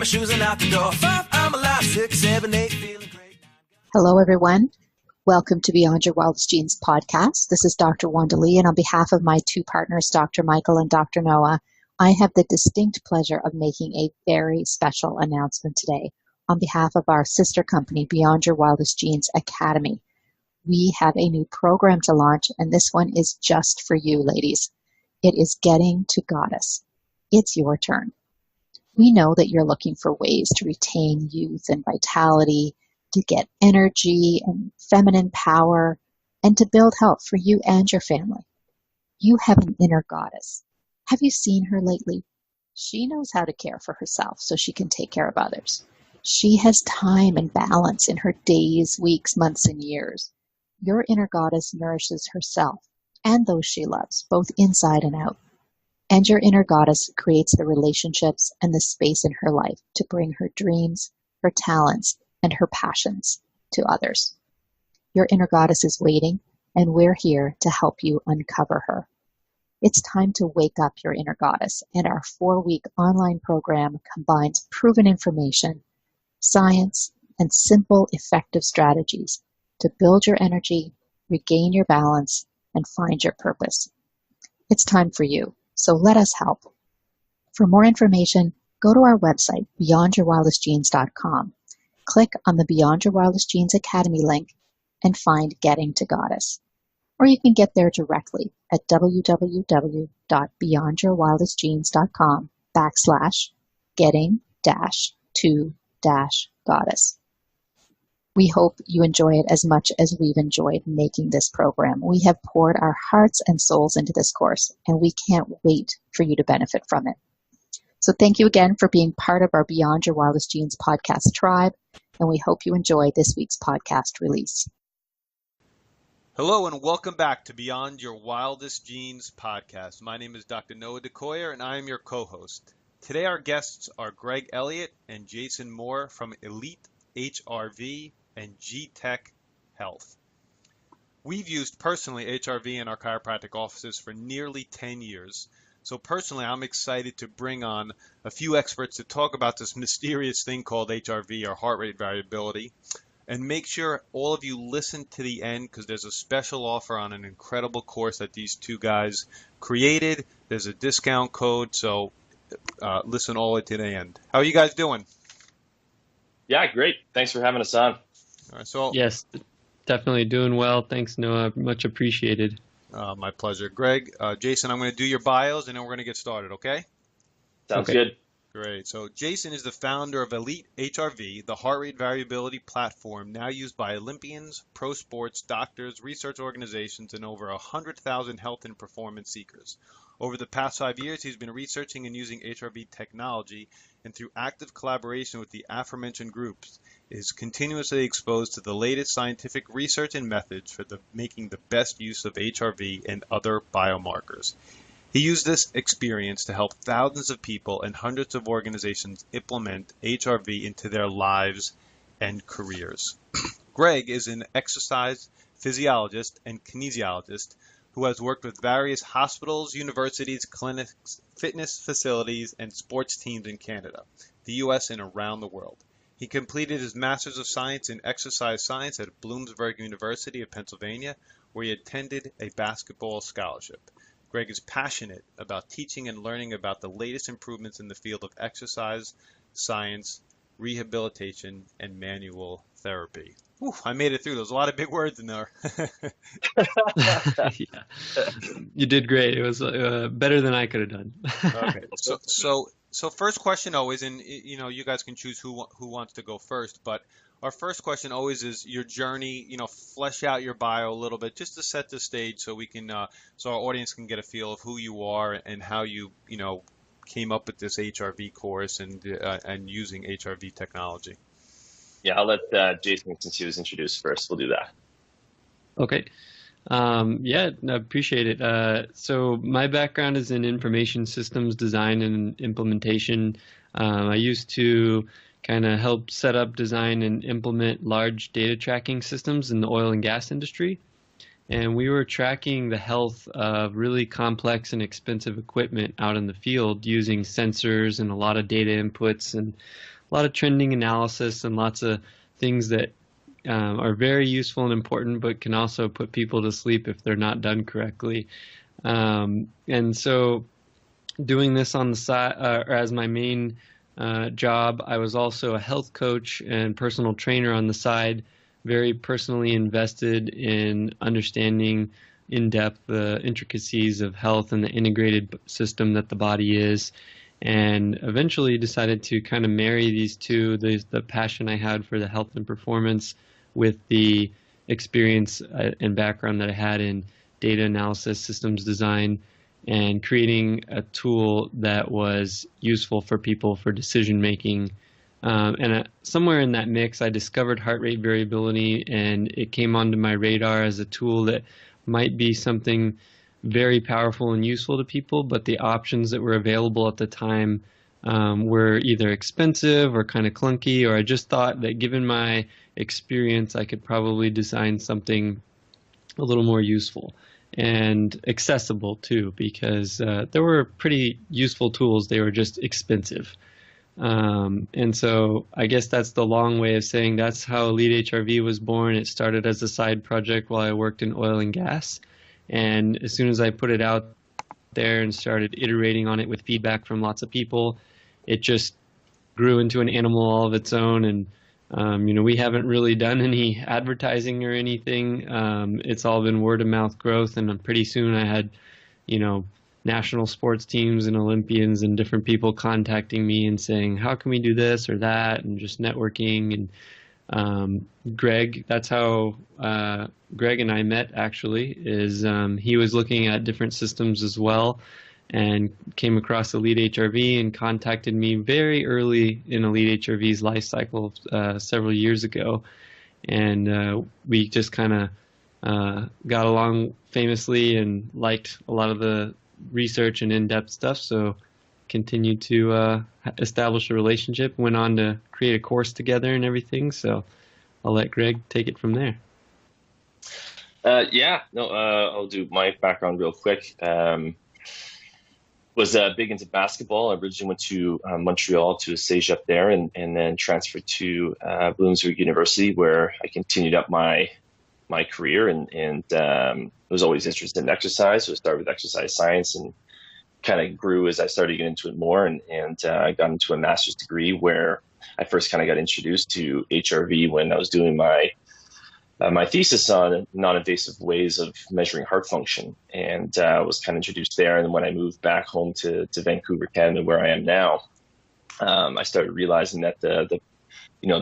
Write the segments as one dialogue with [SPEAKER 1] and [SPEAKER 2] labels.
[SPEAKER 1] my shoes and out the door. 5, I'm alive. 6, 7, 8, feeling great.
[SPEAKER 2] Hello, everyone. Welcome to Beyond Your Wildest Genes podcast. This is Dr. Wanda Lee, and on behalf of my two partners, Dr. Michael and Dr. Noah, I have the distinct pleasure of making a very special announcement today on behalf of our sister company, Beyond Your Wildest Genes Academy. We have a new program to launch, and this one is just for you, ladies. It is Getting to Goddess. It's your turn. We know that you're looking for ways to retain youth and vitality, to get energy and feminine power, and to build health for you and your family. You have an inner goddess. Have you seen her lately? She knows how to care for herself so she can take care of others. She has time and balance in her days, weeks, months, and years. Your inner goddess nourishes herself and those she loves, both inside and out. And your inner goddess creates the relationships and the space in her life to bring her dreams, her talents, and her passions to others. Your inner goddess is waiting, and we're here to help you uncover her. It's time to wake up your inner goddess, and our 4-week online program combines proven information, science, and simple, effective strategies to build your energy, regain your balance, and find your purpose. It's time for you, so let us help. For more information, go to our website, beyondyourwildestgenes.com. Click on the Beyond Your Wildest Genes Academy link and find Getting to Goddess. Or you can get there directly at www.beyondyourwildestgenes.com/getting-to-goddess. We hope you enjoy it as much as we've enjoyed making this program. We have poured our hearts and souls into this course, and we can't wait for you to benefit from it. So thank you again for being part of our Beyond Your Wildest Genes podcast tribe, and we hope you enjoy this week's podcast release.
[SPEAKER 3] Hello and welcome back to Beyond Your Wildest Genes podcast. My name is Dr. Noah DeCoyer and I am your co-host. Today our guests are Greg Elliott and Jason Moore from Elite HRV and G-Tech Health. We've used personally HRV in our chiropractic offices for nearly 10 years. So personally, I'm excited to bring on a few experts to talk about this mysterious thing called HRV, or heart rate variability. And make sure all of you listen to the end, because there's a special offer on an incredible course that these two guys created. There's a discount code, so listen all the way to the end. How are you guys doing?
[SPEAKER 4] Yeah, great. Thanks for having us on.
[SPEAKER 3] All right, so
[SPEAKER 5] Yes, definitely doing well. Thanks, Noah. Much appreciated.
[SPEAKER 3] My pleasure. Greg, Jason, I'm going to do your bios and then we're going to get started, okay?
[SPEAKER 4] Sounds
[SPEAKER 5] Okay.
[SPEAKER 4] good.
[SPEAKER 3] Great. So Jason is the founder of Elite HRV, the heart rate variability platform now used by Olympians, pro sports, doctors, research organizations, and over 100,000 health and performance seekers. Over the past 5 years, he's been researching and using HRV technology, and through active collaboration with the aforementioned groups, is continuously exposed to the latest scientific research and methods for making the best use of HRV and other biomarkers. He used this experience to help thousands of people and hundreds of organizations implement HRV into their lives and careers. Greg is an exercise physiologist and kinesiologist who has worked with various hospitals, universities, clinics, fitness facilities, and sports teams in Canada, the US, and around the world. He completed his Master's of Science in Exercise Science at Bloomsburg University of Pennsylvania, where he attended a basketball scholarship. Greg is passionate about teaching and learning about the latest improvements in the field of exercise, science, rehabilitation, and manual therapy. Whew, I made it through. There's a lot of big words in there.
[SPEAKER 5] Yeah. You did great. It was better than I could have done.
[SPEAKER 3] Okay. So first question always, and you know, you guys can choose who wants to go first, but our first question always is your journey. You know, flesh out your bio a little bit just to set the stage so we can, so our audience can get a feel of who you are and how you came up with this HRV course and using HRV technology.
[SPEAKER 4] Yeah, I'll let Jason, since he was introduced first, we'll do that.
[SPEAKER 5] Okay. Yeah, I appreciate it. So my background is in information systems design and implementation. I used to kind of help set up, design, and implement large data tracking systems in the oil and gas industry. and we were tracking the health of really complex and expensive equipment out in the field using sensors and a lot of data inputs and a lot of trending analysis and lots of things that are very useful and important, but can also put people to sleep if they're not done correctly. And so doing this on the side, or as my main job, I was also a health coach and personal trainer on the side, very personally invested in understanding in depth the intricacies of health and the integrated system that the body is. And eventually decided to kind of marry these two, the passion I had for the health and performance with the experience and background that I had in data analysis, systems design, and creating a tool that was useful for people for decision making. And somewhere in that mix, I discovered heart rate variability, and it came onto my radar as a tool that might be something very powerful and useful to people, but the options that were available at the time were either expensive or kind of clunky, or I just thought that given my experience, I could probably design something a little more useful and accessible too, because there were pretty useful tools. They were just expensive. And so I guess that's the long way of saying that's how Elite HRV was born. It started as a side project while I worked in oil and gas. And as soon as I put it out there and started iterating on it with feedback from lots of people, it just grew into an animal all of its own. And we haven't really done any advertising or anything. It's all been word of mouth growth, and pretty soon I had, national sports teams and Olympians and different people contacting me and saying, how can we do this or that, and just networking. And Greg, that's how Greg and I met, actually, is he was looking at different systems as well and came across Elite HRV and contacted me very early in Elite HRV's life cycle several years ago. And we just kind of got along famously and liked a lot of the research and in-depth stuff, so continued to establish a relationship, went on to create a course together and everything. So I'll let Greg take it from there.
[SPEAKER 4] I'll do my background real quick. Was big into basketball. I originally went to Montreal to SAGE up there, and then transferred to Bloomsburg University, where I continued up my career and was always interested in exercise. So I started with exercise science and kind of grew as I started getting into it more, and I got into a master's degree where I first kind of got introduced to HRV when I was doing my thesis on non-invasive ways of measuring heart function, and was kind of introduced there. And then when I moved back home to Vancouver, Canada, where I am now, I started realizing that the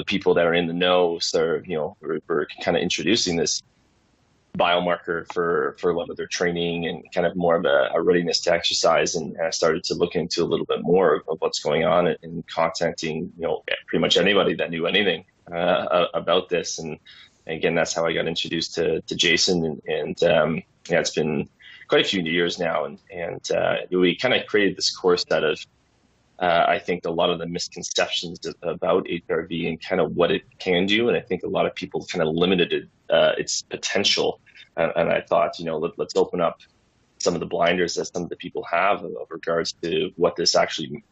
[SPEAKER 4] people that are in the know were kind of introducing this biomarker for a lot of their training and kind of more of a readiness to exercise. And I started to look into a little bit more of what's going on and contacting, pretty much anybody that knew anything about this. And again, that's how I got introduced to Jason. And it's been quite a few years now. And we kind of created this course out of, I think, a lot of the misconceptions about HRV and kind of what it can do. And I think a lot of people kind of limited its potential. And I thought, let's open up some of the blinders that some of the people have of regards to what this actually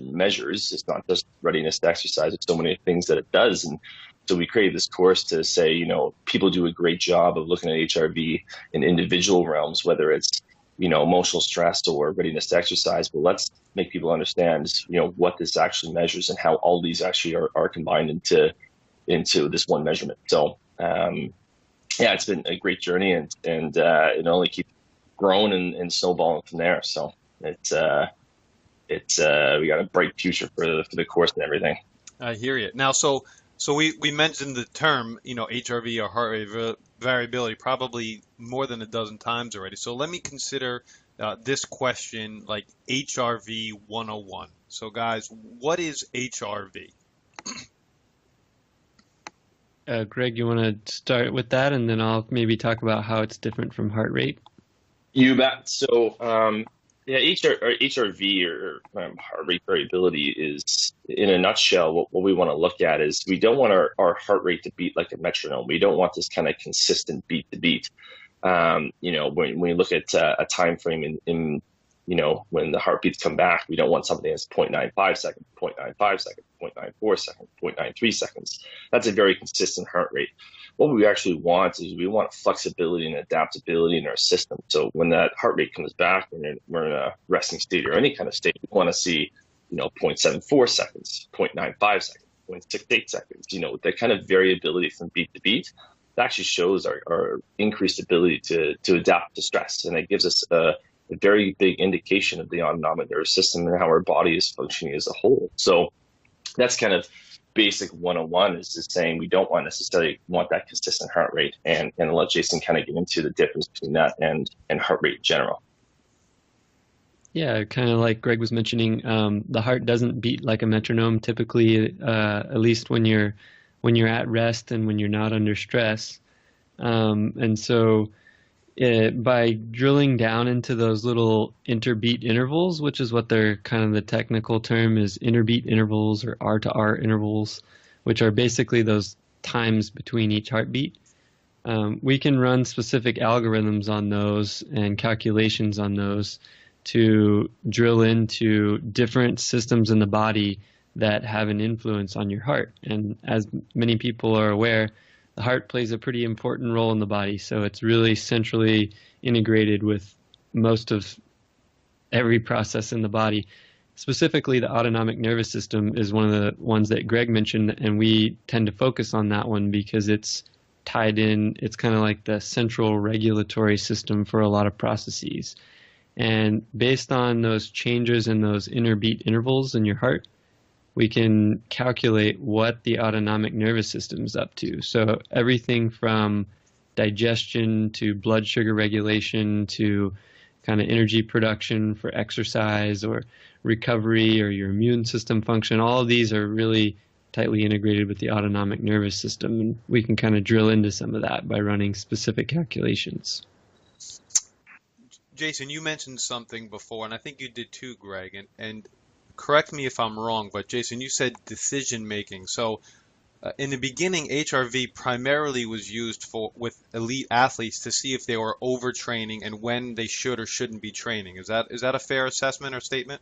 [SPEAKER 4] measures. It's not just readiness to exercise. It's so many things that it does. And so we created this course to say, people do a great job of looking at HRV in individual realms, whether it's, emotional stress or readiness to exercise. But let's make people understand, what this actually measures and how all these actually are combined into this one measurement. So, it's been a great journey, and it only keeps growing and snowballing from there. So it's we got a bright future for the course and everything.
[SPEAKER 3] I hear you. Now, so we mentioned the term, HRV or heart rate variability probably more than a dozen times already. So let me consider this question like HRV 101. So guys, what is HRV?
[SPEAKER 5] Greg, you want to start with that, and then I'll maybe talk about how it's different from heart rate?
[SPEAKER 4] You bet. So, HRV or heart rate variability is, in a nutshell, what we want to look at is we don't want our heart rate to beat like a metronome. We don't want this kind of consistent beat to beat. When you look at a time frame in when the heartbeats come back, we don't want something that's 0.95 seconds, 0.95 seconds, 0.94 seconds, 0.93 seconds. That's a very consistent heart rate. What we actually want is we want flexibility and adaptability in our system. So when that heart rate comes back, when we're in a resting state or any kind of state, we want to see, 0.74 seconds, 0.95 seconds, 0.68 seconds, that kind of variability from beat to beat. It actually shows our increased ability to adapt to stress. And it gives us a very big indication of the autonomic nervous system and how our body is functioning as a whole. So that's kind of basic 101, is just saying we don't necessarily want that consistent heart rate, and I'll let Jason kind of get into the difference between that and heart rate in general.
[SPEAKER 5] Yeah, kind of like Greg was mentioning, the heart doesn't beat like a metronome typically, at least when you're at rest and when you're not under stress. And so by drilling down into those little interbeat intervals, which is what they're kind of the technical term is, interbeat intervals or R to R intervals, which are basically those times between each heartbeat. We can run specific algorithms on those and calculations on those to drill into different systems in the body that have an influence on your heart. And as many people are aware, the heart plays a pretty important role in the body, so it's really centrally integrated with most of every process in the body. Specifically, the autonomic nervous system is one of the ones that Greg mentioned, and we tend to focus on that one because it's tied in. It's kind of like the central regulatory system for a lot of processes. And based on those changes in those interbeat intervals in your heart, we can calculate what the autonomic nervous system is up to. So everything from digestion to blood sugar regulation to kind of energy production for exercise or recovery or your immune system function, all of these are really tightly integrated with the autonomic nervous system. And we can kind of drill into some of that by running specific calculations.
[SPEAKER 3] Jason, you mentioned something before, and I think you did too, Greg, and correct me if I'm wrong, but Jason, you said decision making. So in the beginning, HRV primarily was used with elite athletes to see if they were overtraining and when they should or shouldn't be training. Is that a fair assessment or statement?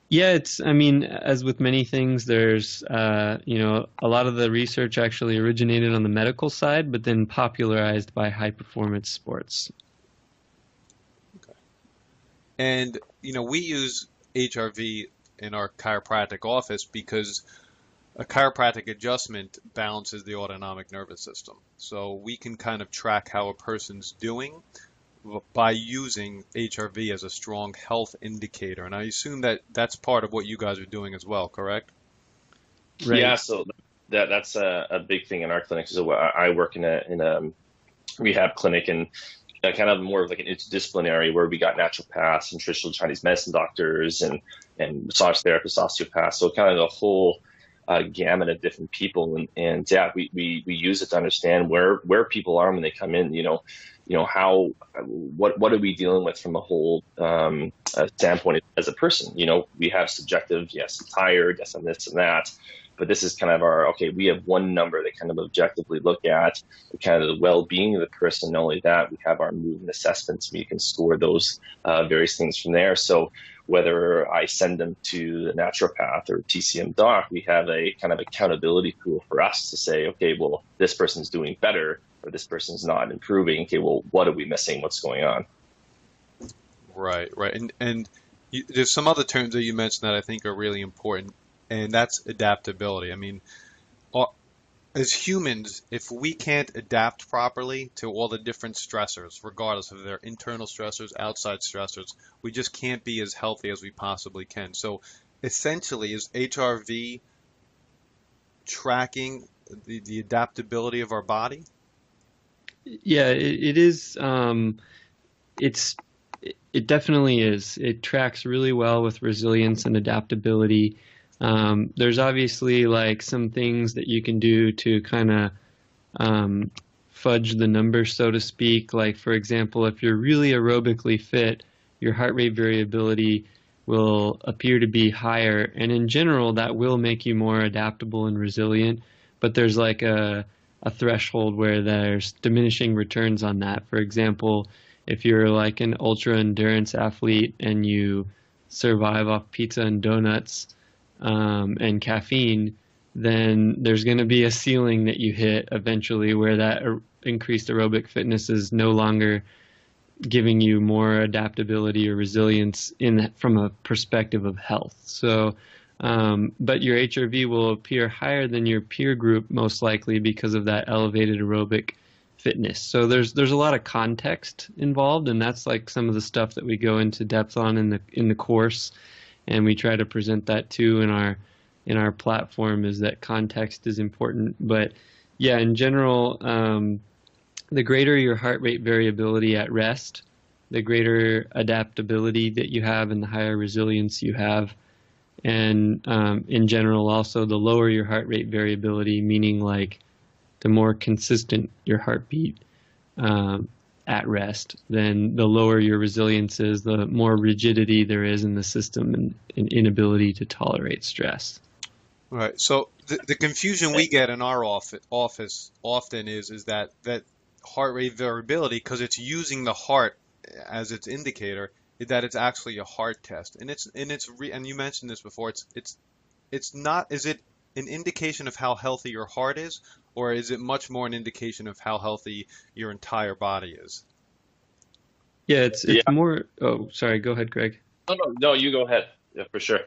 [SPEAKER 5] Yeah, I mean, as with many things, there's, a lot of the research actually originated on the medical side, but then popularized by high performance sports.
[SPEAKER 3] Okay. And, we use HRV in our chiropractic office because a chiropractic adjustment balances the autonomic nervous system. So we can kind of track how a person's doing by using HRV as a strong health indicator. And I assume that that's part of what you guys are doing as well, correct?
[SPEAKER 5] Right.
[SPEAKER 4] Yeah, so that's a big thing in our clinic. So I work in a rehab clinic, and kind of more of like an interdisciplinary, where we got naturopaths and traditional Chinese medicine doctors and massage therapists, osteopaths. So kind of the whole gamut of different people. And yeah, we use it to understand where people are when they come in, what are we dealing with from a whole standpoint as a person. We have subjective, yes, I'm tired, yes, I'm this and that. But this is kind of we have one number that kind of objectively look at kind of the well-being of the person. Not only that, we have our movement assessments, and we can score those various things from there. So whether I send them to the naturopath or TCM doc, we have a kind of accountability tool for us to say, okay, well, this person's doing better or this person's not improving. Okay, well, what are we missing? What's going on?
[SPEAKER 3] Right. And there's some other terms that you mentioned that I think are really important. And that's adaptability. I mean, as humans, if we can't adapt properly to all the different stressors, regardless of their internal stressors, outside stressors, we just can't be as healthy as we possibly can. So essentially, is HRV tracking the adaptability of our body?
[SPEAKER 5] Yeah, it is. It definitely is. It tracks really well with resilience and adaptability. There's obviously like some things that you can do to kind of fudge the numbers, so to speak. Like, for example, if you're really aerobically fit, your heart rate variability will appear to be higher. And in general, that will make you more adaptable and resilient. But there's like a a threshold where there's diminishing returns on that. For example, if you're like an ultra endurance athlete and you survive off pizza and donuts and caffeine, then there's going to be a ceiling that you hit eventually where that increased aerobic fitness is no longer giving you more adaptability or resilience from a perspective of health. So, but your HRV will appear higher than your peer group most likely because of that elevated aerobic fitness. So there's a lot of context involved, and that's like some of the stuff that we go into depth on in the course, and we try to present that too in our platform, is that context is important. But yeah, in general, the greater your heart rate variability at rest, the greater adaptability that you have and the higher resilience you have. And in general, also the lower your heart rate variability, meaning like the more consistent your heartbeat at rest, then the lower your resilience is, the more rigidity there is in the system and inability to tolerate stress.
[SPEAKER 3] Right. So the confusion we get in our office often is that heart rate variability, because it's using the heart as its indicator, is that it's actually a heart test, and and you mentioned this before. It's not. Is it an indication of how healthy your heart is, or is it much more an indication of how healthy your entire body is?
[SPEAKER 5] Yeah, it's more. Oh, sorry. Go ahead, Greg.
[SPEAKER 4] No, you go ahead. Yeah, for sure.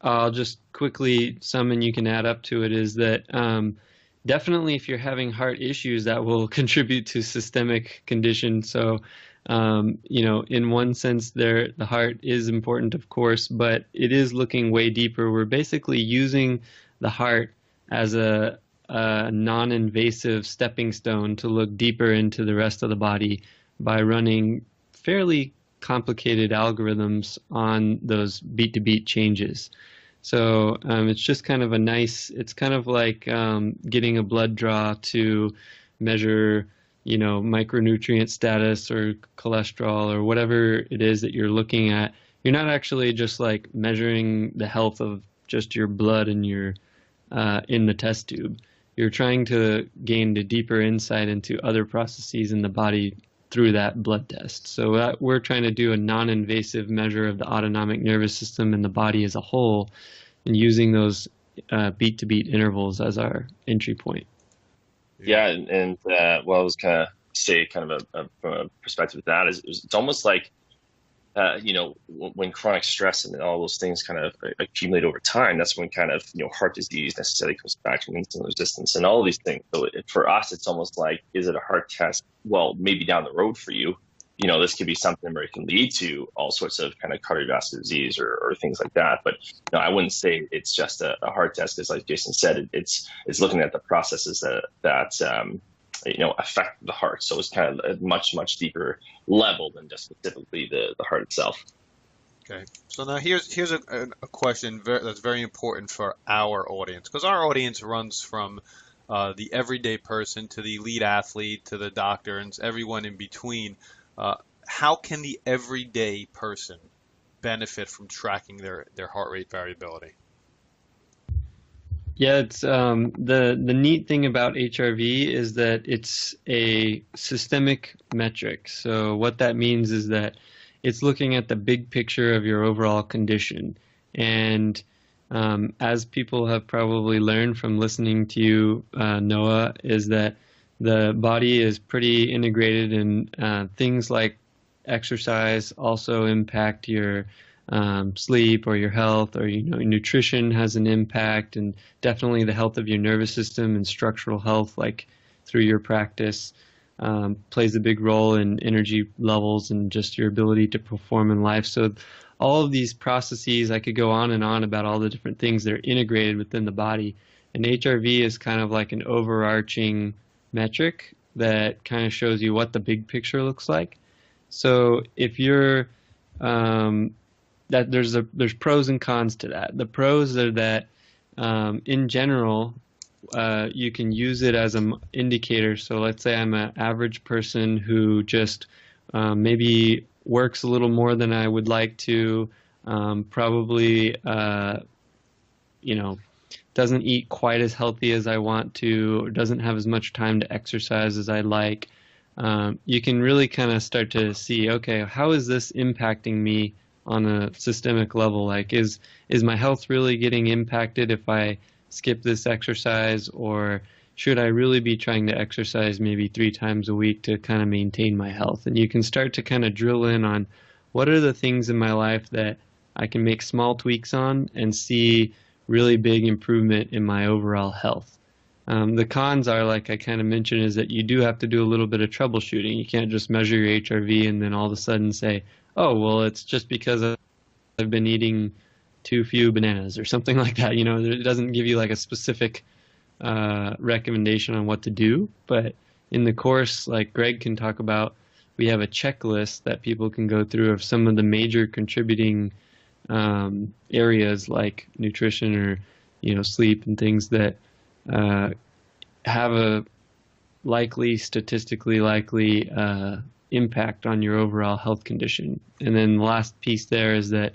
[SPEAKER 5] I'll just quickly sum, and you can add up to it, is that definitely if you're having heart issues, that will contribute to systemic condition. So, in one sense, the heart is important, of course, but it is looking way deeper. We're basically using the heart as a non-invasive stepping stone to look deeper into the rest of the body by running fairly complicated algorithms on those beat-to-beat changes. So it's just kind of it's kind of like getting a blood draw to measure, micronutrient status or cholesterol or whatever it is that you're looking at. You're not actually just like measuring the health of just your blood and your in the test tube. You're trying to gain a deeper insight into other processes in the body through that blood test. So we're trying to do a non-invasive measure of the autonomic nervous system and the body as a whole, and using those beat-to-beat intervals as our entry point.
[SPEAKER 4] Yeah, and what I was kind of say, kind of from a perspective of that, is it's almost like, when chronic stress and all those things kind of accumulate over time, that's when kind of, heart disease necessarily comes back to insulin resistance and all of these things. So for us, it's almost like, is it a heart test? Well, maybe down the road for you, this could be something where it can lead to all sorts of kind of cardiovascular disease or things like that. But no, I wouldn't say it's just a heart test, because like Jason said, it's looking at the processes that affect the heart. So it's kind of a much, much deeper level than just specifically the heart itself.
[SPEAKER 3] Okay. So now here's a question that's very important for our audience, because our audience runs from the everyday person to the elite athlete to the doctor and everyone in between. How can the everyday person benefit from tracking their heart rate variability?
[SPEAKER 5] Yeah, it's the neat thing about HRV is that it's a systemic metric. So what that means is that it's looking at the big picture of your overall condition. And as people have probably learned from listening to you, Noah, is that the body is pretty integrated, and things like exercise also impact your sleep or your health, or nutrition has an impact, and definitely the health of your nervous system and structural health, like through your practice, plays a big role in energy levels and just your ability to perform in life. So all of these processes, I could go on and on about all the different things that are integrated within the body, and HRV is kind of like an overarching metric that kind of shows you what the big picture looks like. So if you're there's pros and cons to that. The pros are that in general you can use it as an indicator. So let's say I'm an average person who just maybe works a little more than I would like to, probably doesn't eat quite as healthy as I want to, or doesn't have as much time to exercise as I'd like, you can really kind of start to see, okay, how is this impacting me on a systemic level? Like, is my health really getting impacted if I skip this exercise, or should I really be trying to exercise maybe 3 times a week to kind of maintain my health? And you can start to kind of drill in on what are the things in my life that I can make small tweaks on and see really big improvement in my overall health. The cons are, like I kind of mentioned, is that you do have to do a little bit of troubleshooting. You can't just measure your HRV and then all of a sudden say, oh, well, it's just because I've been eating too few bananas or something like that. You know, it doesn't give you like a specific recommendation on what to do. But in the course, like Greg can talk about, we have a checklist that people can go through of some of the major contributing areas like nutrition or, you know, sleep and things that have a statistically likely impact on your overall health condition. And then the last piece there is that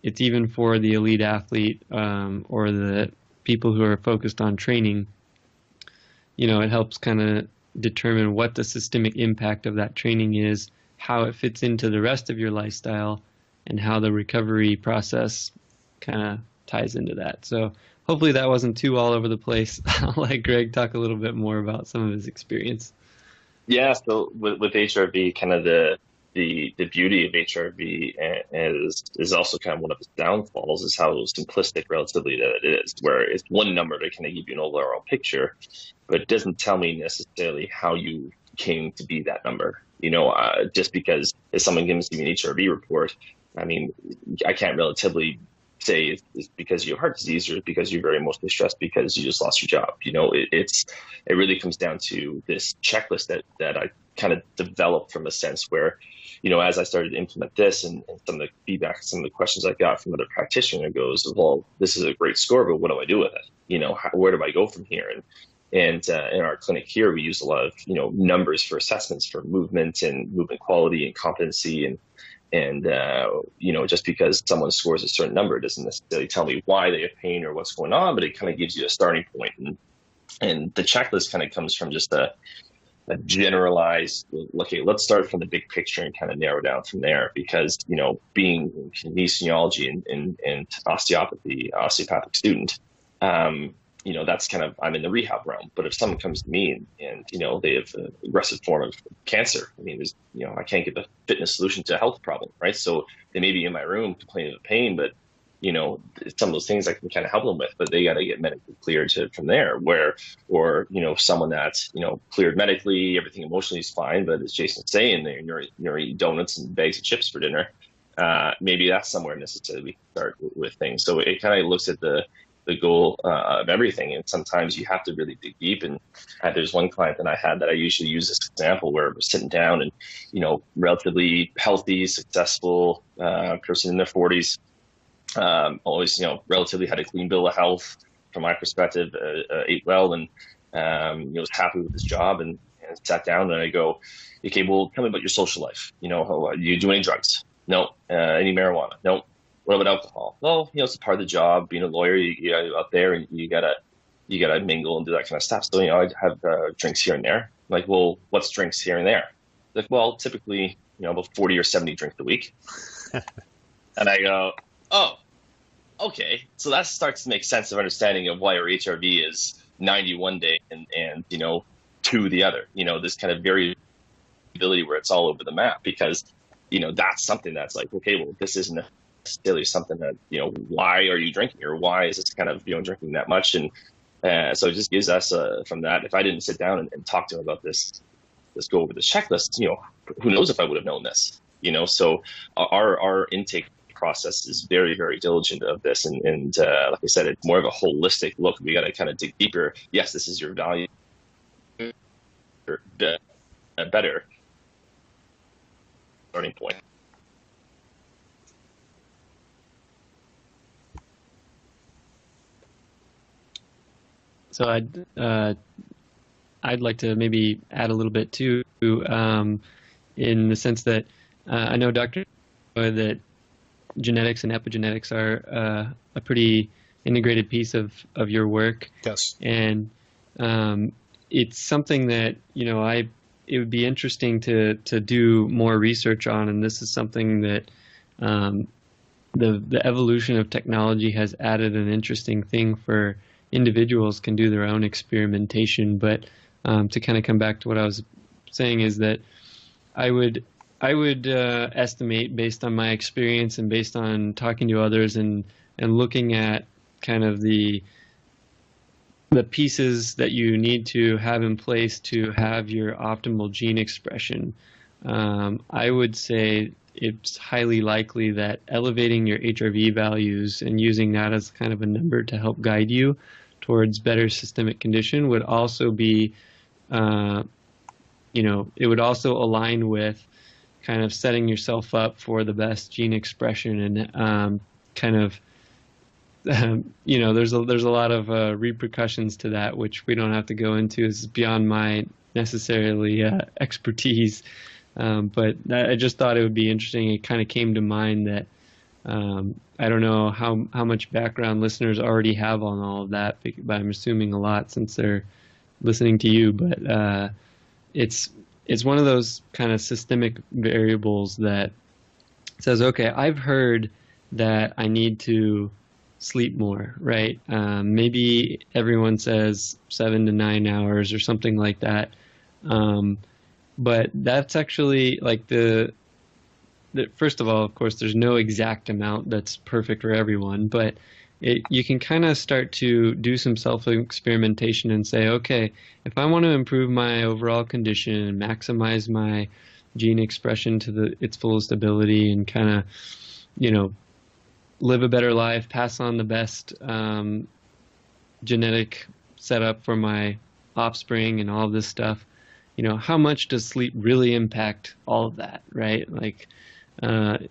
[SPEAKER 5] it's even for the elite athlete or the people who are focused on training. You know, it helps kind of determine what the systemic impact of that training is, how it fits into the rest of your lifestyle, and how the recovery process kind of ties into that. So hopefully that wasn't too all over the place. I'll let Greg talk a little bit more about some of his experience.
[SPEAKER 4] Yeah, so with HRV, kind of the beauty of HRV is also kind of one of its downfalls is how simplistic relatively that it is, where it's one number to kind of give you an overall picture, but it doesn't tell me necessarily how you came to be that number. You know, just because if someone gives me an HRV report, I mean, I can't relatively say it's because you have heart disease or because you're very emotionally stressed because you just lost your job. You know, it really comes down to this checklist that I kind of developed from a sense where, you know, as I started to implement this and some of the feedback, some of the questions I got from other practitioners goes, well, this is a great score, but what do I do with it? You know, where do I go from here? And in our clinic here, we use a lot of, you know, numbers for assessments for movement and movement quality and competency. And you know, just because someone scores a certain number doesn't necessarily tell me why they have pain or what's going on, but it kind of gives you a starting point. And the checklist kind of comes from just a generalized, okay, let's start from the big picture and kind of narrow down from there. Because, you know, being in kinesiology and osteopathic student, you know, that's kind of, I'm in the rehab realm. But if someone comes to me and you know, they have an aggressive form of cancer, I mean, there's, you know, I can't give a fitness solution to a health problem, right? So they may be in my room complaining of pain, but, you know, some of those things I can kind of help them with, but they got to get medically cleared from there. Or, you know, someone that's, you know, cleared medically, everything emotionally is fine, but as Jason's saying, you're eating donuts and bags of chips for dinner. Maybe that's somewhere necessarily we can start with things. So it kind of looks at the goal of everything. And sometimes you have to really dig deep. And there's one client that I had that I usually use this example where we're sitting down and, you know, relatively healthy, successful person in their 40s, always, you know, relatively had a clean bill of health from my perspective, ate well and, you know, was happy with his job and sat down and I go, okay, well, tell me about your social life. You know, do you do any drugs? No. Any marijuana? No. What about alcohol? Well, you know, it's a part of the job. Being a lawyer, you got out there and you gotta mingle and do that kind of stuff. So, you know, I have drinks here and there. I'm like, well, what's drinks here and there? Like, well, typically, you know, about 40 or 70 drinks a week. And I go, oh, okay. So that starts to make sense of understanding of why your HRV is 90 one day and you know, 2 the other. You know, this kind of variability where it's all over the map because, you know, that's something that's like, okay, well, this isn't necessarily something that, you know, why are you drinking or why is this kind of, you know, drinking that much? And so it just gives us from that, if I didn't sit down and talk to him about this, let's go over this checklist, you know, who knows if I would have known this, you know? So our intake process is very, very diligent of this. And like I said, it's more of a holistic look. We got to kind of dig deeper. Yes, this is your value, better starting point.
[SPEAKER 5] So I'd like to maybe add a little bit too, in the sense that I know, Dr. that genetics and epigenetics are a pretty integrated piece of your work.
[SPEAKER 3] Yes.
[SPEAKER 5] And it's something that, it would be interesting to do more research on. And this is something that the evolution of technology has added an interesting thing for individuals can do their own experimentation. But to kind of come back to what I was saying is that I would estimate, based on my experience and based on talking to others and looking at kind of the pieces that you need to have in place to have your optimal gene expression, I would say it's highly likely that elevating your HRV values and using that as kind of a number to help guide you towards better systemic condition would also be, it would also align with kind of setting yourself up for the best gene expression and kind of, there's a lot of repercussions to that, which we don't have to go into. It's beyond my necessarily expertise. But I just thought it would be interesting. It kind of came to mind that I don't know how much background listeners already have on all of that, but I'm assuming a lot since they're listening to you. But it's one of those kind of systemic variables that says, okay, I've heard that I need to sleep more, right? Maybe everyone says 7 to 9 hours or something like that. But that's actually like first of all, of course, there's no exact amount that's perfect for everyone, but you can kind of start to do some self-experimentation and say, okay, if I want to improve my overall condition and maximize my gene expression to its fullest ability and kind of, live a better life, pass on the best genetic setup for my offspring and all of this stuff, how much does sleep really impact all of that, right? Like,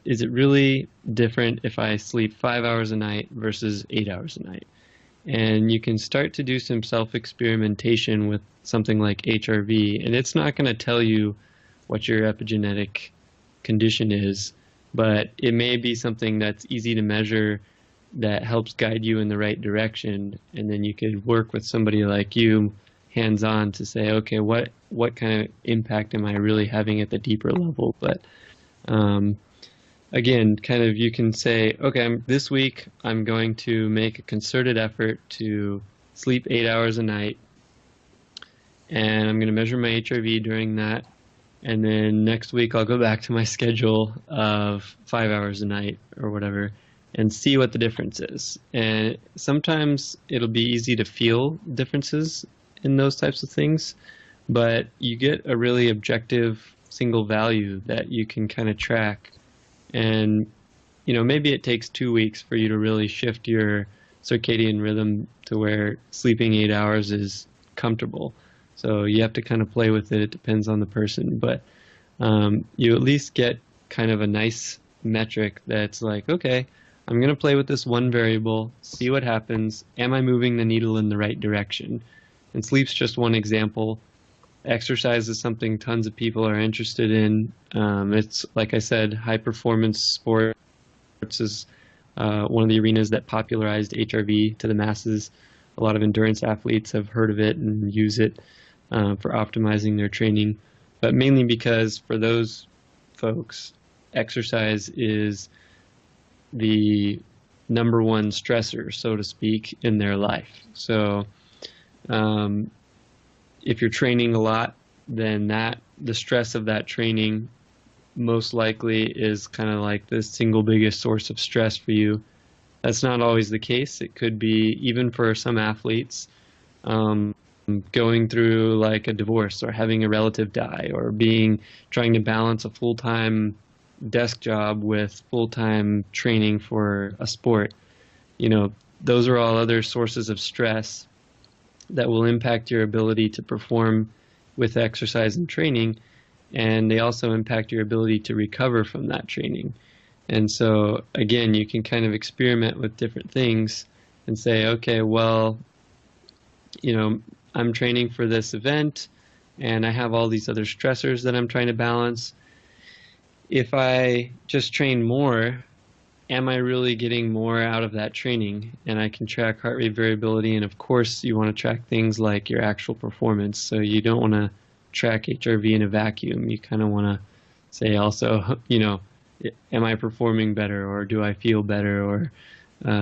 [SPEAKER 5] is it really different if I sleep 5 hours a night versus 8 hours a night? And you can start to do some self-experimentation with something like HRV, and it's not going to tell you what your epigenetic condition is, but it may be something that's easy to measure that helps guide you in the right direction. And then you could work with somebody like you hands-on to say, okay, what kind of impact am I really having at the deeper level? But again, kind of you can say, okay, this week I'm going to make a concerted effort to sleep 8 hours a night, and I'm going to measure my HRV during that. And then next week I'll go back to my schedule of 5 hours a night or whatever and see what the difference is. And sometimes it'll be easy to feel differences in those types of things, but you get a really objective single value that you can kind of track. And, maybe it takes 2 weeks for you to really shift your circadian rhythm to where sleeping 8 hours is comfortable. So you have to kind of play with it. It depends on the person, but you at least get kind of a nice metric that's like, okay, I'm going to play with this one variable, see what happens. Am I moving the needle in the right direction? And sleep's just one example. Exercise is something tons of people are interested in. It's, like I said, high performance sports is one of the arenas that popularized HRV to the masses. A lot of endurance athletes have heard of it and use it for optimizing their training, but mainly because for those folks, exercise is the number one stressor, so to speak, in their life. So if you're training a lot, then the stress of that training most likely is kind of like the single biggest source of stress for you. That's not always the case. It could be, even for some athletes, going through like a divorce or having a relative die or trying to balance a full-time desk job with full-time training for a sport. Those are all other sources of stress that will impact your ability to perform with exercise and training, and they also impact your ability to recover from that training. And so, again, you can kind of experiment with different things and say, okay, well, I'm training for this event and I have all these other stressors that I'm trying to balance. If I just train more am I really getting more out of that training? And I can track heart rate variability. And of course, you want to track things like your actual performance. So you don't want to track HRV in a vacuum. You kind of want to say also, am I performing better, or do I feel better, or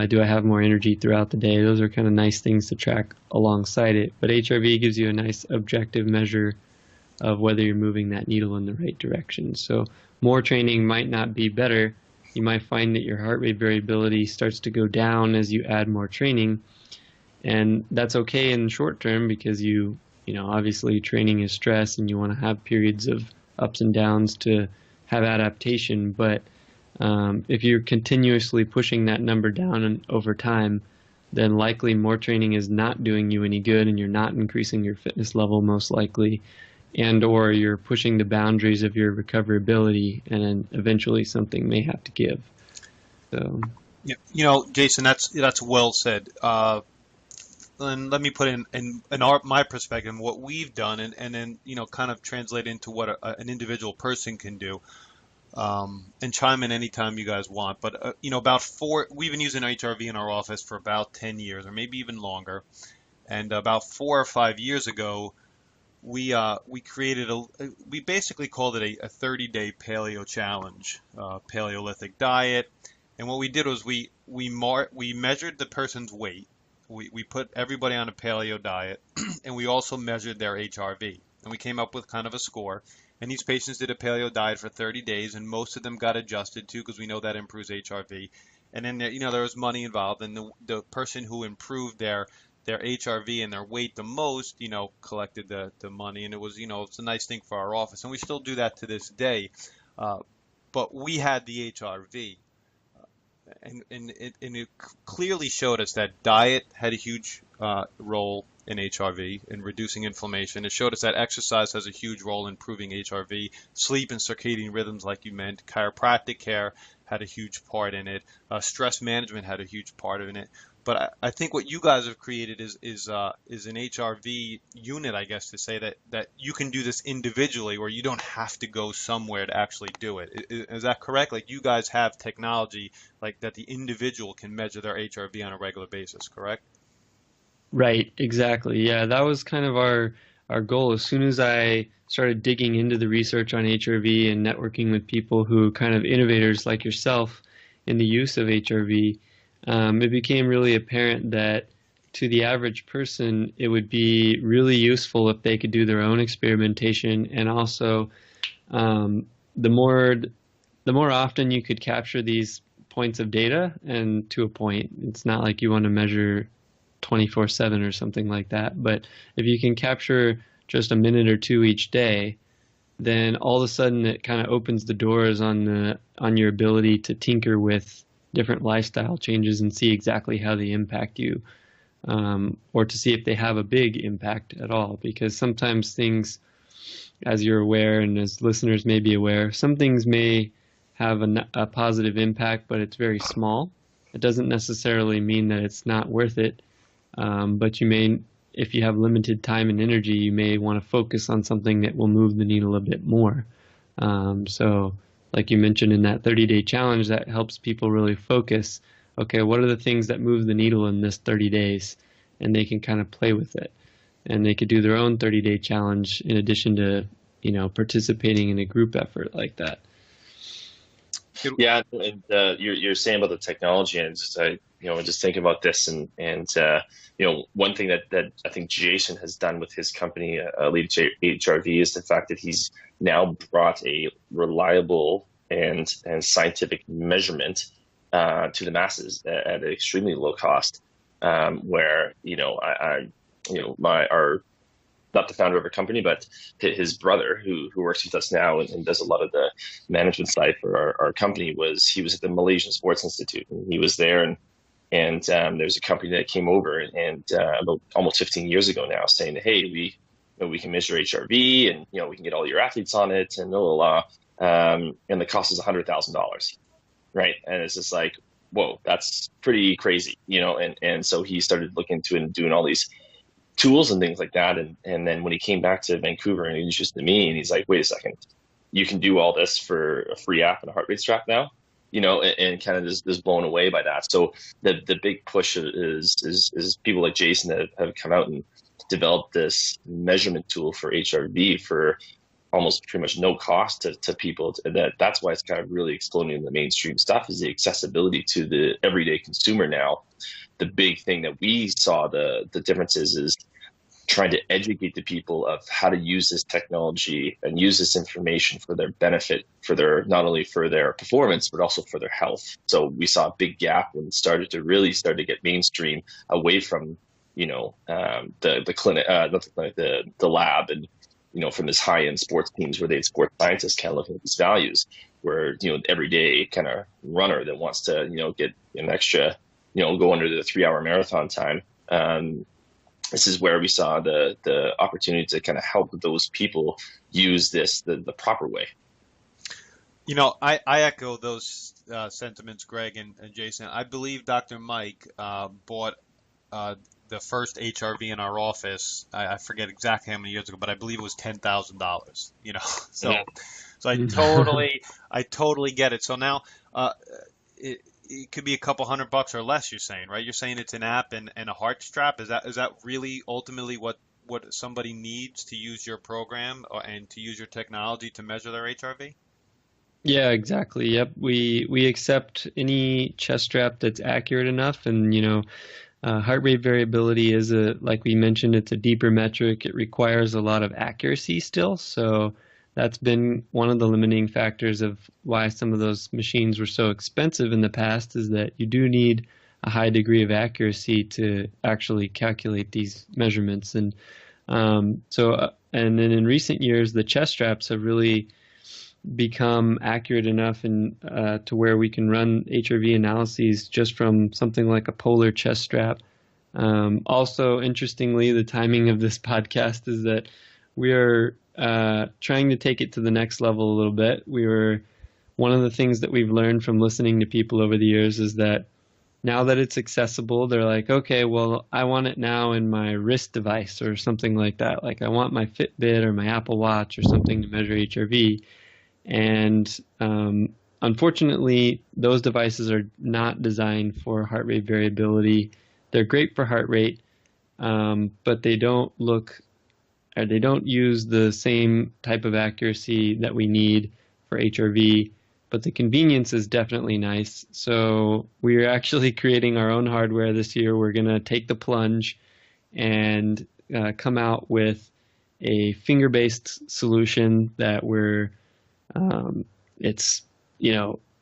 [SPEAKER 5] do I have more energy throughout the day? Those are kind of nice things to track alongside it. But HRV gives you a nice objective measure of whether you're moving that needle in the right direction. So more training might not be better. You might find that your heart rate variability starts to go down as you add more training. And that's okay in the short term because obviously training is stress and you want to have periods of ups and downs to have adaptation. But if you're continuously pushing that number down and over time, then likely more training is not doing you any good and you're not increasing your fitness level most likely, and or you're pushing the boundaries of your recoverability, and then eventually something may have to give. So,
[SPEAKER 3] yeah, Jason, that's well said. And let me put in my perspective and what we've done, and then kind of translate into what an individual person can do. And chime in anytime you guys want. But we've been using HRV in our office for about 10 years, or maybe even longer. And about 4 or 5 years ago, we created we basically called it a 30-day paleo challenge, Paleolithic diet. And what we did was we measured the person's weight. We put everybody on a paleo diet, and we also measured their HRV, and we came up with kind of a score. And these patients did a paleo diet for 30 days, and most of them got adjusted too, because we know that improves HRV. And then there was money involved, and the person who improved their HRV and their weight the most, collected the money, and it was it's a nice thing for our office, and we still do that to this day. But we had the HRV. And it clearly showed us that diet had a huge role in HRV, in reducing inflammation. It showed us that exercise has a huge role in improving HRV. Sleep and circadian rhythms, like you meant, chiropractic care had a huge part in it. Stress management had a huge part in it. But I think what you guys have created is an HRV unit, I guess, to say that you can do this individually, or you don't have to go somewhere to actually do it. Is that correct? Like, you guys have technology like that the individual can measure their HRV on a regular basis, correct?
[SPEAKER 5] right, exactly. Yeah, that was kind of our goal. As soon as I started digging into the research on HRV and networking with people who kind of innovators like yourself in the use of HRV, it became really apparent that to the average person, it would be really useful if they could do their own experimentation, and also the more often you could capture these points of data, and to a point, it's not like you want to measure 24/7 or something like that, but if you can capture just a minute or two each day, then all of a sudden it kind of opens the doors on your ability to tinker with different lifestyle changes and see exactly how they impact you, or to see if they have a big impact at all. Because sometimes things, as you're aware and as listeners may be aware, some things may have a positive impact, but it's very small. It doesn't necessarily mean that it's not worth it, but if you have limited time and energy, you may want to focus on something that will move the needle a bit more. So like you mentioned in that 30-day challenge, that helps people really focus, okay, what are the things that move the needle in this 30 days? And they can kind of play with it. And they could do their own 30-day challenge in addition to, participating in a group effort like that.
[SPEAKER 4] Yeah, and you're saying about the technology, and just thinking about this, and one thing that I think Jason has done with his company, Elite HRV, is the fact that he's now brought a reliable and scientific measurement to the masses at an extremely low cost. Where our not the founder of our company, but his brother, who works with us now and does a lot of the management side for our company, he was at the Malaysian Sports Institute, and he was there, and there's a company that came over and about almost 15 years ago now, saying, hey, we can measure HRV, and we can get all your athletes on it, and and the cost is $100,000, right? And it's just like, whoa, that's pretty crazy, and so he started looking into it and doing all these tools and things like that. And then when he came back to Vancouver and he introduced to me, and he's like, wait a second, you can do all this for a free app and a heart rate strap now? and kind of just blown away by that. So the big push is people like Jason that have come out and developed this measurement tool for HRV for almost pretty much no cost to people. That's why it's kind of really exploding in the mainstream stuff, is the accessibility to the everyday consumer now. The big thing that we saw the differences is trying to educate the people of how to use this technology and use this information for their benefit, for their, not only for their performance, but also for their health. So we saw a big gap when it started to get mainstream away from, the clinic, not the clinic, the lab, and, from this high-end sports teams where sports scientists kind of looking at these values, where, everyday kind of runner that wants to, get an extra, go under the 3-hour marathon time. This is where we saw the opportunity to kind of help those people use this the proper way.
[SPEAKER 3] I echo those sentiments, Greg and Jason. I believe Dr. Mike bought the first HRV in our office. I forget exactly how many years ago, but I believe it was $10,000. So
[SPEAKER 4] Yeah.
[SPEAKER 3] so I totally get it. So now it could be a couple $100 or less, you're saying, right? You're saying it's an app and a heart strap. Is that really ultimately what somebody needs to use your program and to use your technology to measure their HRV?
[SPEAKER 5] Yeah, exactly. Yep. We accept any chest strap that's accurate enough, and heart rate variability is like we mentioned, it's a deeper metric. It requires a lot of accuracy still. So that's been one of the limiting factors of why some of those machines were so expensive in the past, is that you do need a high degree of accuracy to actually calculate these measurements. And and then in recent years, the chest straps have really become accurate enough to where we can run HRV analyses just from something like a polar chest strap. Also, interestingly, the timing of this podcast is that we are trying to take it to the next level a little bit. One of the things that we've learned from listening to people over the years is that now that it's accessible, they're like, okay, well, I want it now in my wrist device or something like that. Like I want my Fitbit or my Apple Watch or something to measure HRV. And unfortunately, those devices are not designed for heart rate variability. They're great for heart rate, but they don't use the same type of accuracy that we need for HRV, but the convenience is definitely nice. So we're actually creating our own hardware this year. We're going to take the plunge and come out with a finger-based solution that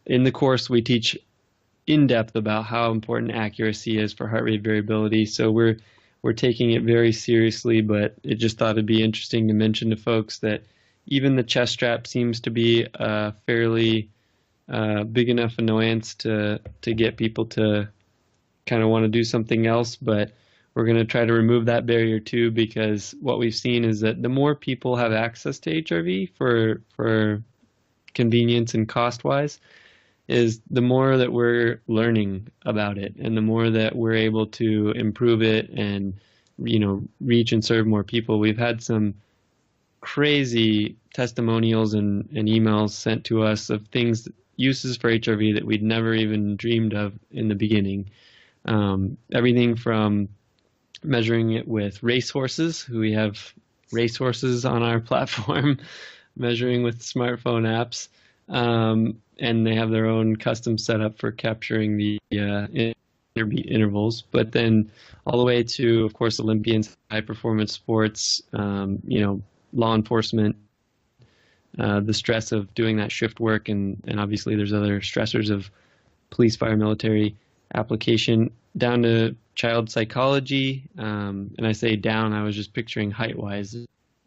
[SPEAKER 5] in the course we teach in depth about how important accuracy is for heart rate variability. So we're taking it very seriously, but it just thought it'd be interesting to mention to folks that even the chest strap seems to be a fairly big enough annoyance to get people to kind of want to do something else. But we're going to try to remove that barrier too, because what we've seen is that the more people have access to HRV for convenience and cost-wise, is the more that we're learning about it and the more that we're able to improve it and reach and serve more people. We've had some crazy testimonials and emails sent to us of uses for HRV that we'd never even dreamed of in the beginning. Everything from measuring it with racehorses, we have racehorses on our platform, measuring with smartphone apps, and they have their own custom setup for capturing the intervals. But then all the way to, of course, Olympians, high performance sports, law enforcement, the stress of doing that shift work, and obviously there's other stressors of police, fire, military application, down to child psychology. And I say down, I was just picturing height-wise.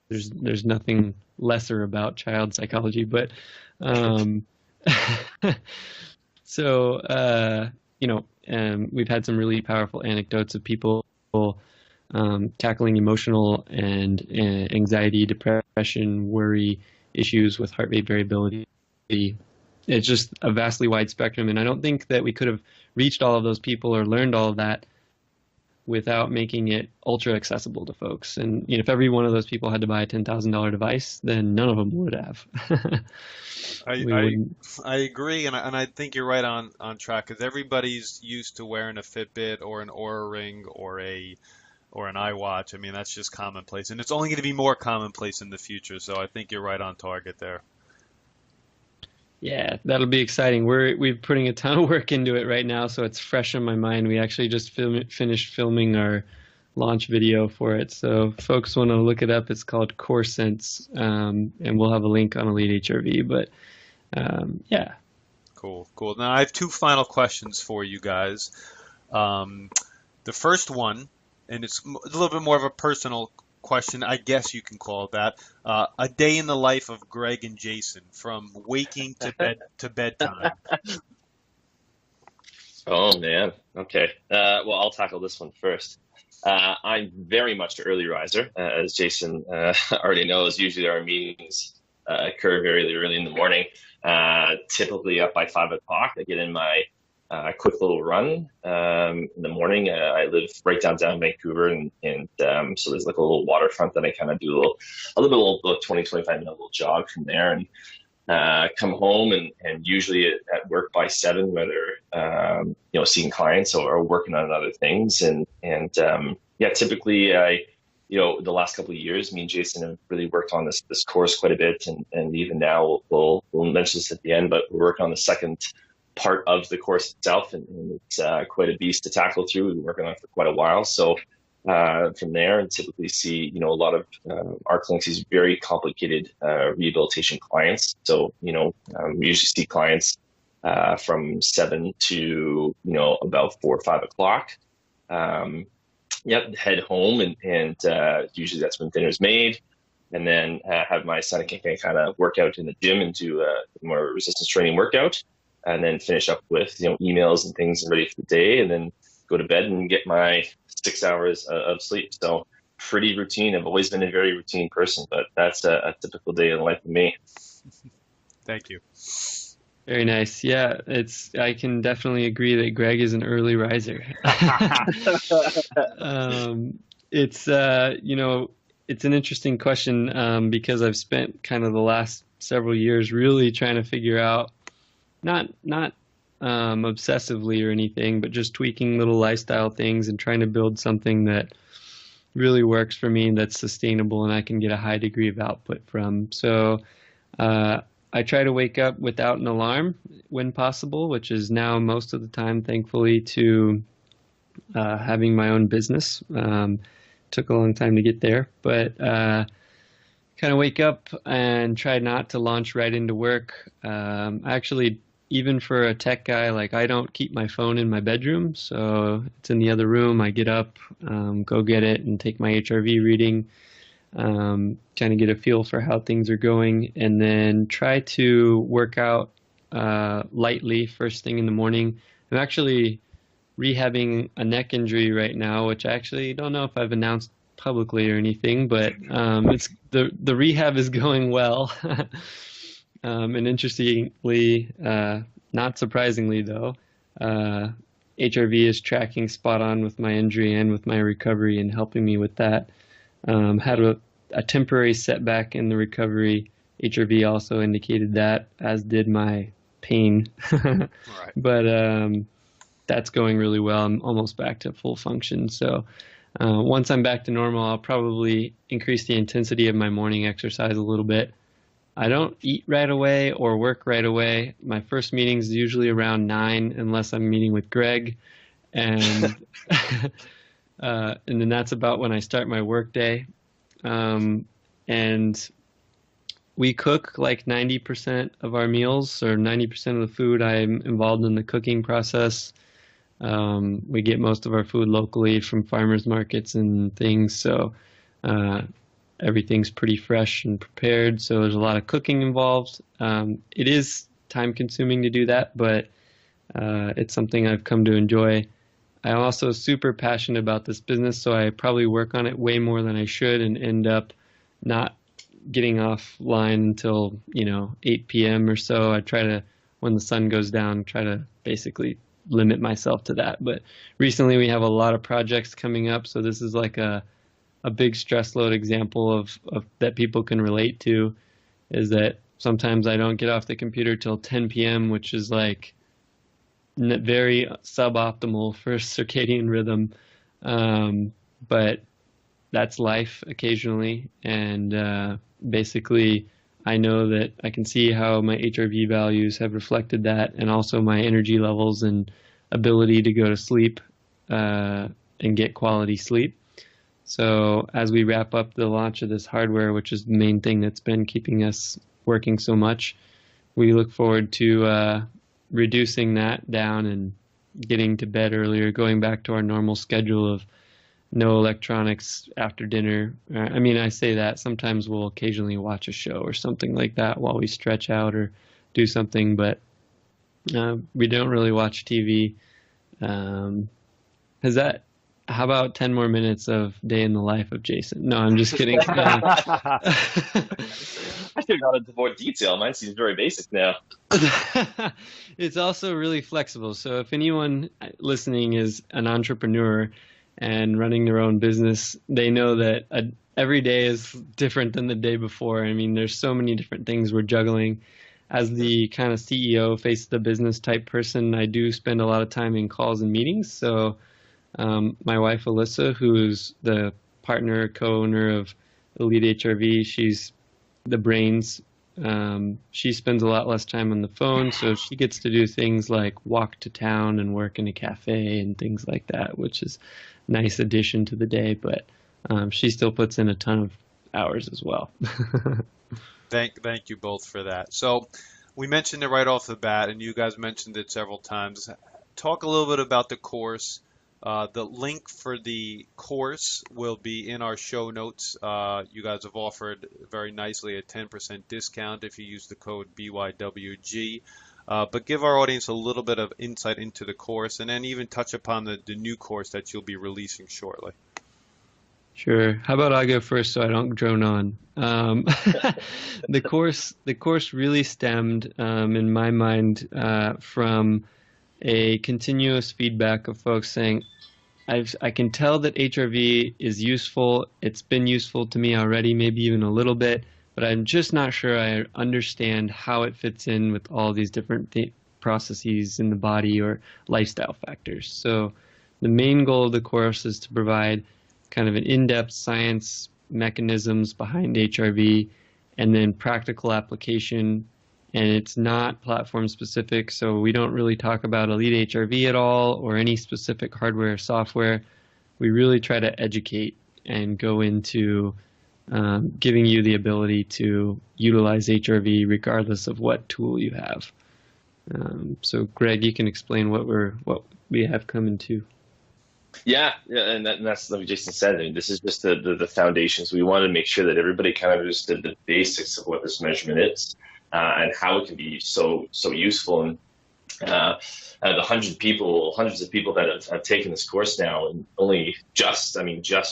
[SPEAKER 5] There's nothing lesser about child psychology, but we've had some really powerful anecdotes of people tackling emotional and anxiety, depression, worry issues with heart rate variability. It's just a vastly wide spectrum, and I don't think that we could have reached all of those people or learned all of that without making it ultra accessible to folks. And if every one of those people had to buy a $10,000 device, then none of them would have.
[SPEAKER 3] I,
[SPEAKER 5] We
[SPEAKER 3] I
[SPEAKER 5] wouldn't.
[SPEAKER 3] I agree, and I think you're right on track because everybody's used to wearing a Fitbit or an Oura Ring or an iWatch. I mean, that's just commonplace, and it's only going to be more commonplace in the future. So I think you're right on target there.
[SPEAKER 5] Yeah, that'll be exciting. We're putting a ton of work into it right now, so it's fresh on my mind. We actually just finished filming our launch video for it. So folks want to look it up. It's called Core Sense, and we'll have a link on Elite HRV. But yeah.
[SPEAKER 3] Cool, cool. Now I have two final questions for you guys. The first one, and it's a little bit more of a personal question, I guess you can call it that. A day in the life of Greg and Jason, from waking to bed to bedtime.
[SPEAKER 4] Oh man. Okay. Well, I'll tackle this one first. I'm very much an early riser, as Jason already knows. Usually our meetings occur very early in the morning. Typically up by 5 o'clock. I get in my quick little run in the morning. I live right downtown Vancouver, and so there's like a little waterfront that I kind of do a little bit, about 20, 25-minute little jog from there, and come home and usually at work by 7, whether seeing clients or working on other things, and yeah, typically the last couple of years, me and Jason have really worked on this course quite a bit, and even now we'll mention this at the end, but we're working on the second part of the course itself, and it's quite a beast to tackle through. We've been working on it for quite a while, so from there, and typically see a lot of our clinics, these very complicated rehabilitation clients. So we usually see clients from 7 to about 4 or 5 o'clock. Head home, and usually that's when dinner's made, and then have my son kind of work out in the gym and do a more resistance training workout, and then finish up with emails and things and ready for the day, and then go to bed and get my 6 hours of sleep. So pretty routine. I've always been a very routine person, but that's a typical day in the life of me.
[SPEAKER 3] Thank you.
[SPEAKER 5] Very nice. Yeah, I can definitely agree that Greg is an early riser. It's it's an interesting question because I've spent kind of the last several years really trying to figure out, not obsessively or anything, but just tweaking little lifestyle things and trying to build something that really works for me, that's sustainable, and I can get a high degree of output from. So I try to wake up without an alarm when possible, which is now most of the time, thankfully, to having my own business. Took a long time to get there, but kind of wake up and try not to launch right into work. Actually, even for a tech guy, like, I don't keep my phone in my bedroom, so it's in the other room. I get up, go get it, and take my HRV reading. Kind of get a feel for how things are going, and then try to work out lightly first thing in the morning. I'm actually rehabbing a neck injury right now, which I actually don't know if I've announced publicly or anything, but it's the rehab is going well. And interestingly, not surprisingly though, HRV is tracking spot on with my injury and with my recovery and helping me with that. Had a temporary setback in the recovery. HRV also indicated that, as did my pain.
[SPEAKER 3] Right.
[SPEAKER 5] But that's going really well. I'm almost back to full function. So once I'm back to normal, I'll probably increase the intensity of my morning exercise a little bit. I don't eat right away or work right away. My first meeting is usually around 9, unless I'm meeting with Greg. And and then that's about when I start my work day. And we cook like 90% of our meals, or 90% of the food. I'm involved in the cooking process. We get most of our food locally from farmers markets and things. So everything's pretty fresh and prepared. So there's a lot of cooking involved. It is time consuming to do that, but it's something I've come to enjoy. I'm also super passionate about this business, so I probably work on it way more than I should and end up not getting offline until 8 p.m. or so. I try to, when the sun goes down, try to basically limit myself to that. But recently we have a lot of projects coming up, so this is like a big stress load example of that people can relate to, is that sometimes I don't get off the computer till 10 p.m., which is like very suboptimal for circadian rhythm. But that's life occasionally. And basically, I know that I can see how my HRV values have reflected that, and also my energy levels and ability to go to sleep and get quality sleep. So as we wrap up the launch of this hardware, which is the main thing that's been keeping us working so much, we look forward to reducing that down and getting to bed earlier, going back to our normal schedule of no electronics after dinner. I mean, I say that sometimes we'll occasionally watch a show or something like that while we stretch out or do something, but we don't really watch TV. How about 10 more minutes of day in the life of Jason? No, I'm just kidding.
[SPEAKER 4] I should have gone into more detail. Mine seems very basic now.
[SPEAKER 5] It's also really flexible. So if anyone listening is an entrepreneur and running their own business, they know that every day is different than the day before. I mean, there's so many different things we're juggling. As the kind of CEO, face the business type person, I do spend a lot of time in calls and meetings. So my wife, Alyssa, who's the partner, co-owner of Elite HRV, she's the brains. She spends a lot less time on the phone, so she gets to do things like walk to town and work in a cafe and things like that, which is a nice addition to the day, but she still puts in a ton of hours as well.
[SPEAKER 3] Thank you both for that. So we mentioned it right off the bat, and you guys mentioned it several times. Talk a little bit about the course. The link for the course will be in our show notes. You guys have offered very nicely a 10% discount if you use the code BYWG. But give our audience a little bit of insight into the course, and then even touch upon the new course that you'll be releasing shortly.
[SPEAKER 5] Sure. How about I go first so I don't drone on? The course really stemmed, in my mind, from a continuous feedback of folks saying, I can tell that HRV is useful. It's been useful to me already, maybe even a little bit, but I'm just not sure I understand how it fits in with all these different processes in the body or lifestyle factors. So the main goal of the course is to provide kind of an in-depth science mechanisms behind HRV and then practical application. And it's not platform specific, so we don't really talk about Elite HRV at all or any specific hardware or software. We really try to educate and go into giving you the ability to utilize HRV regardless of what tool you have. So Greg, you can explain what we have coming to.
[SPEAKER 4] Yeah, and that's like Jason said. I mean, this is just the foundations. We wanted to make sure that everybody kind of understood the basics of what this measurement is. And how it can be so useful. And the hundreds of people that have taken this course now, and only just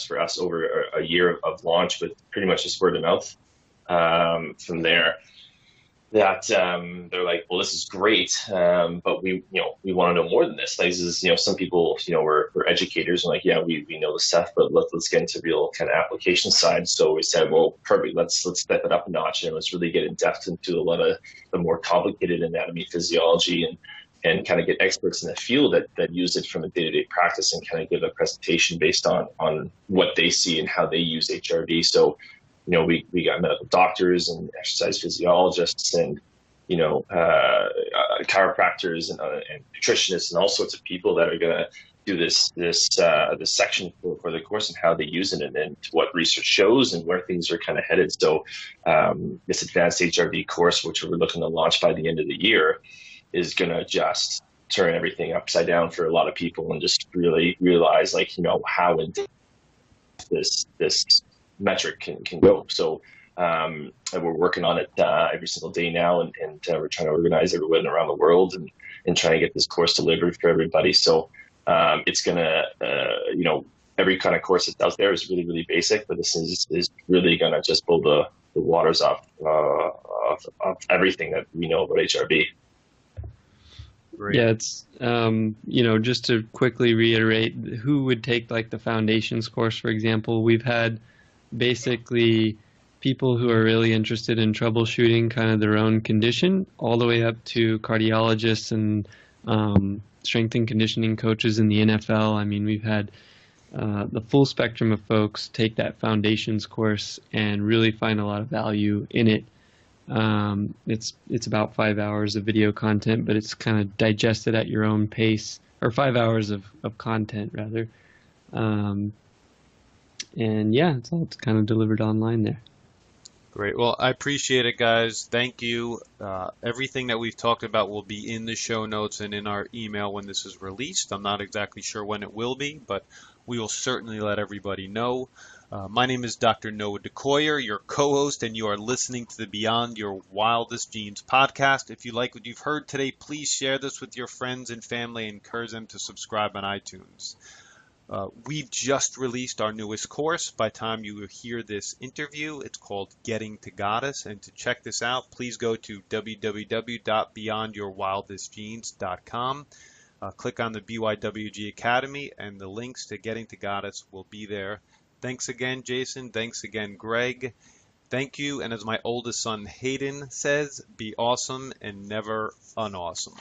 [SPEAKER 4] for us over a year of launch, but pretty much just word of mouth from there. That they're like, well, this is great, but we want to know more than this. Like, this is, some people, we're educators and like, yeah, we know the stuff, but let's get into real kind of application side. So we said, well, perfect, let's step it up a notch and let's really get in depth into a lot of the more complicated anatomy, physiology, and kind of get experts in the field that use it from a day-to-day practice and kind of give a presentation based on what they see and how they use HRV. So we got medical doctors and exercise physiologists and, chiropractors and nutritionists and all sorts of people that are going to do this section for the course and how they use it and what research shows and where things are kind of headed. So this advanced HRV course, which we're looking to launch by the end of the year, is going to just turn everything upside down for a lot of people and just really realize how in this metric can go. So and we're working on it every single day now, and we're trying to organize everyone around the world and trying to get this course delivered for everybody. So it's gonna every kind of course that's out there is really, really basic, but this is really gonna just blow the waters off everything that we know about HRV.
[SPEAKER 3] Great.
[SPEAKER 5] Yeah, it's just to quickly reiterate, who would take like the foundations course, for example, we've had basically people who are really interested in troubleshooting kind of their own condition, all the way up to cardiologists and strength and conditioning coaches in the NFL. I mean, we've had the full spectrum of folks take that foundations course and really find a lot of value in it. It's about 5 hours of video content, but it's kind of digested at your own pace, or 5 hours of content rather. And yeah, it's all kind of delivered online there.
[SPEAKER 3] Great. Well, I appreciate it, guys. Thank you. Everything that we've talked about will be in the show notes and in our email when this is released. I'm not exactly sure when it will be, but we will certainly let everybody know. My name is Dr. Noah DeCoyer, your co-host, and you are listening to the Beyond Your Wildest Genes podcast. If you like what you've heard today, please share this with your friends and family and encourage them to subscribe on iTunes. We've just released our newest course. By the time you hear this interview, it's called Getting to Goddess. And to check this out, please go to www.beyondyourwildestgenes.com. Click on the BYWG Academy, and the links to Getting to Goddess will be there. Thanks again, Jason. Thanks again, Greg. Thank you. And as my oldest son, Hayden, says, be awesome and never unawesome.